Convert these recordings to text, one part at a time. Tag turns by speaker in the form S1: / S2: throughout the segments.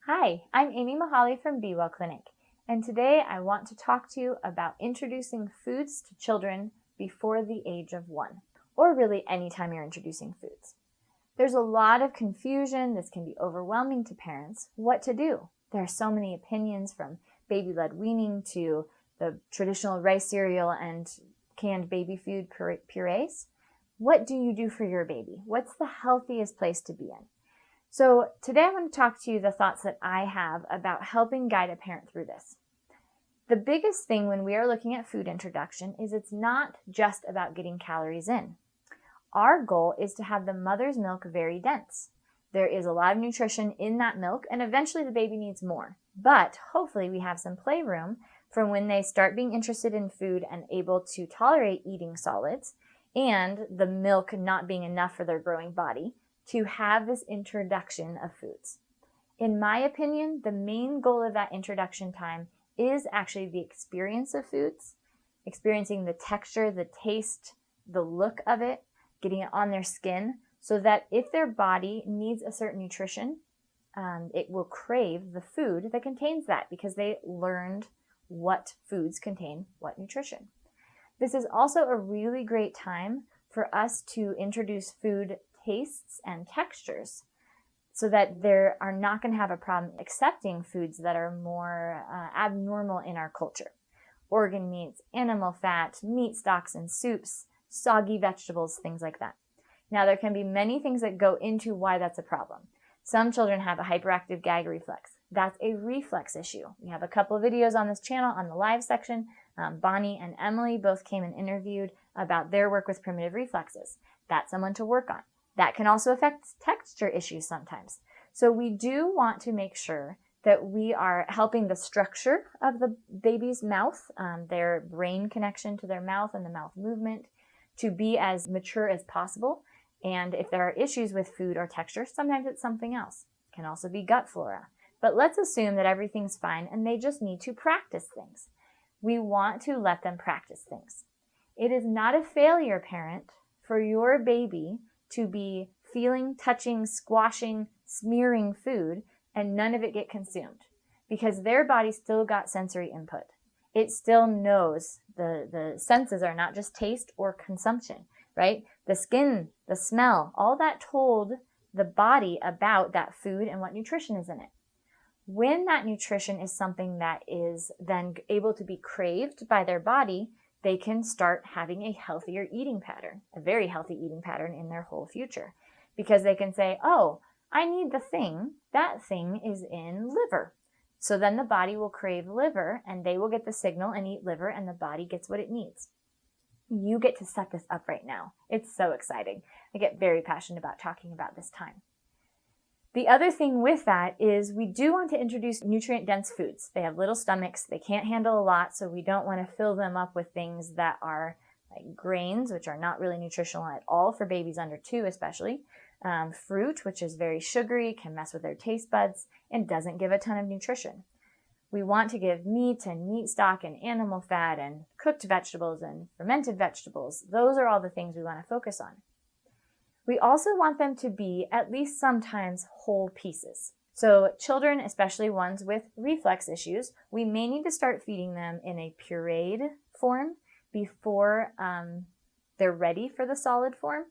S1: Hi, I'm Amy Mahali from Be Well Clinic, and today I want to talk to you about introducing foods to children before the age of 1, or really anytime you're introducing foods. There's a lot of confusion. This can be overwhelming to parents. What to do? There are so many opinions, from baby-led weaning to the traditional rice cereal and canned baby food purees. What do you do for your baby? What's the healthiest place to be in? So today I want to talk to you the thoughts that I have about helping guide a parent through this. The biggest thing when we are looking at food introduction is it's not just about getting calories in. Our goal is to have the mother's milk very dense. There is a lot of nutrition in that milk, and eventually the baby needs more. But hopefully we have some playroom from when they start being interested in food and able to tolerate eating solids, and the milk not being enough for their growing body, to have this introduction of foods. In my opinion, the main goal of that introduction time is actually the experience of foods, experiencing the texture, the taste, the look of it, getting it on their skin, so that if their body needs a certain nutrition, it will crave the food that contains that because they learned what foods contain what nutrition. This is also a really great time for us to introduce food tastes and textures so that they are not going to have a problem accepting foods that are more abnormal in our culture. Organ meats, animal fat, meat stocks and soups, soggy vegetables, things like that. Now, there can be many things that go into why that's a problem. Some children have a hyperactive gag reflex. That's a reflex issue. We have a couple of videos on this channel on the live section. Bonnie and Emily both came and interviewed about their work with primitive reflexes. That's someone to work on. That can also affect texture issues sometimes. So we do want to make sure that we are helping the structure of the baby's mouth, their brain connection to their mouth and the mouth movement, to be as mature as possible. And if there are issues with food or texture, sometimes it's something else. It can also be gut flora. But let's assume that everything's fine and they just need to practice things. We want to let them practice things. It is not a failure, parent, for your baby to be feeling, touching, squashing, smearing food and none of it get consumed, because their body still got sensory input. It still knows the senses are not just taste or consumption, right? The skin, the smell, all that told the body about that food and what nutrition is in it. When that nutrition is something that is then able to be craved by their body, they can start having a healthier eating pattern, a very healthy eating pattern in their whole future. Because they can say, oh, I need the thing. That thing is in liver. So then the body will crave liver and they will get the signal and eat liver and the body gets what it needs. You get to set this up right now. It's so exciting. I get very passionate about talking about this time. The other thing with that is we do want to introduce nutrient-dense foods. They have little stomachs. They can't handle a lot, so we don't want to fill them up with things that are like grains, which are not really nutritional at all for babies under 2 especially. Fruit, which is very sugary, can mess with their taste buds, and doesn't give a ton of nutrition. We want to give meat and meat stock and animal fat and cooked vegetables and fermented vegetables. Those are all the things we want to focus on. We also want them to be at least sometimes whole pieces. So children, especially ones with reflex issues, we may need to start feeding them in a pureed form before they're ready for the solid form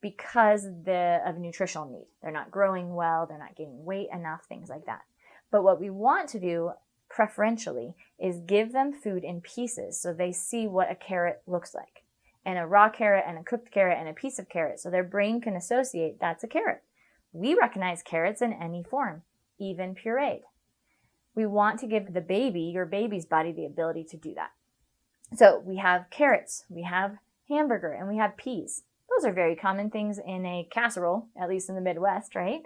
S1: because of nutritional need. They're not growing well, they're not gaining weight enough, things like that. But what we want to do preferentially is give them food in pieces so they see what a carrot looks like. And a raw carrot and a cooked carrot and a piece of carrot, so their brain can associate that's a carrot. We recognize carrots in any form, even pureed. We want to give the baby, your baby's body, the ability to do that. So we have carrots, we have hamburger, and we have peas. Those are very common things in a casserole, at least in the Midwest, right?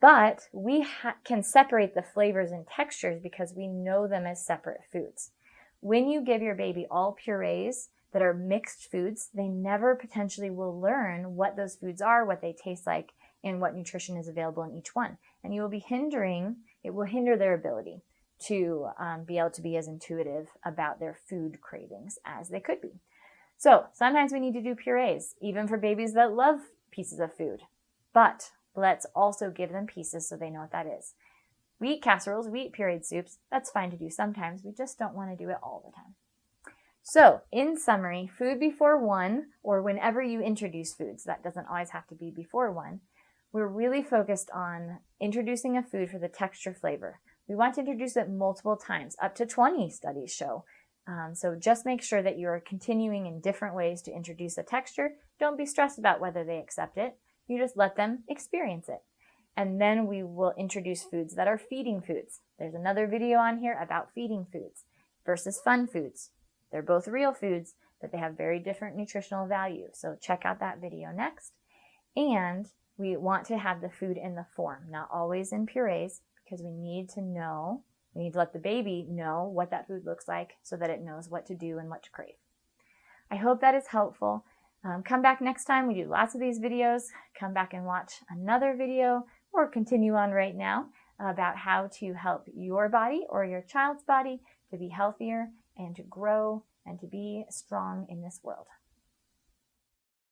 S1: But we can separate the flavors and textures because we know them as separate foods. When you give your baby all purees that are mixed foods, they never potentially will learn what those foods are, what they taste like, and what nutrition is available in each one. And it will hinder their ability to be able to be as intuitive about their food cravings as they could be. So sometimes we need to do purees, even for babies that love pieces of food. But let's also give them pieces so they know what that is. We eat casseroles, we eat pureed soups. That's fine to do sometimes. We just don't want to do it all the time. So, in summary, food before 1, or whenever you introduce foods, that doesn't always have to be before 1, we're really focused on introducing a food for the texture flavor. We want to introduce it multiple times, up to 20 studies show. So just make sure that you're continuing in different ways to introduce a texture. Don't be stressed about whether they accept it. You just let them experience it. And then we will introduce foods that are feeding foods. There's another video on here about feeding foods versus fun foods. They're both real foods, but they have very different nutritional value. So check out that video next. And we want to have the food in the form, not always in purees, because we need to let the baby know what that food looks like so that it knows what to do and what to crave. I hope that is helpful. Come back next time. We do lots of these videos. Come back and watch another video or continue on right now about how to help your body or your child's body to be healthier and to grow and to be strong in this world.